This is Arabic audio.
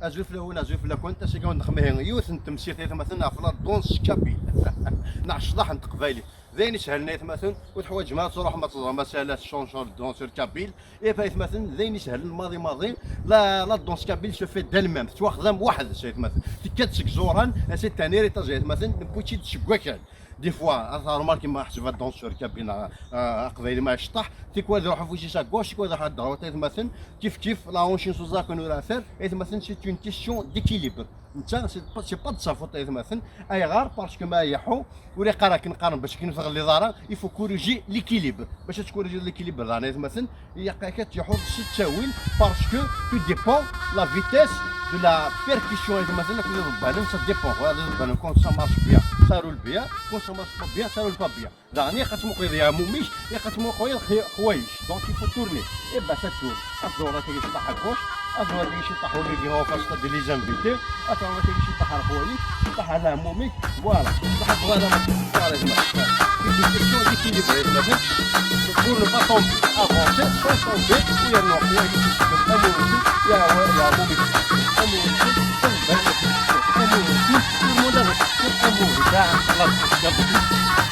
ازوف له هنا ازوف له كنت سيكون نخمه يوث نتمسير مثلا في لا دونس كابيل نعش صلاح نتقبايلي ذين يسهلنا مثلا والحوايج ما تروح ما تظهر مساله شونجون دونس كابيل اي فايت مثلا ذين يسهل الماضي لا دونس كابيل سو في دالمام تواخذ واحد سيت مثلا تكتسك زوران سي تانيري تجي مثلا بوتشي تشكوكان دي فوا نورمال كيما حسب الدونسور كابين قبيل ما يشطح تيكوا يروحوا في شي غوش تيكوا يروحوا الدروات مثلا كيف لا اونشين سوزاك نو رافير مثلا سي اون كيسيون ديكيليبر انت سي با تصافوت مثلا اي غار باسكو ما يحو ولا قراك نقارن باش كي نفغ لي دارا يفو كوريجي ليكيليبر باش تكوريجي ليكيليبر راني مثلا هي كتحط شي تاويل باسكو تو ديبون لا فيتيس دو لا بيركسيون مثلا كل ربان سا ديبون هذا ربان كون سا مارش بيان صاروا البيع كون سا مارش با بيان صاروا البا بيان راني خاطمو قضيه موميش خاطمو خويا خوايش دونك يفو تورني اي با سا تور الدوره كي تطلع الكوش الدوره كي يطيحوا لي هو فاش دي لي زانفيتي الدوره كي يطيح الخوالي يطيح على مومي فوالا صح فوالا ما تفكرش كي كيسيون دي كي لي بغيت مثلا pour ne pas tomber, avancer sans tomber, ou il y a un tout le monde a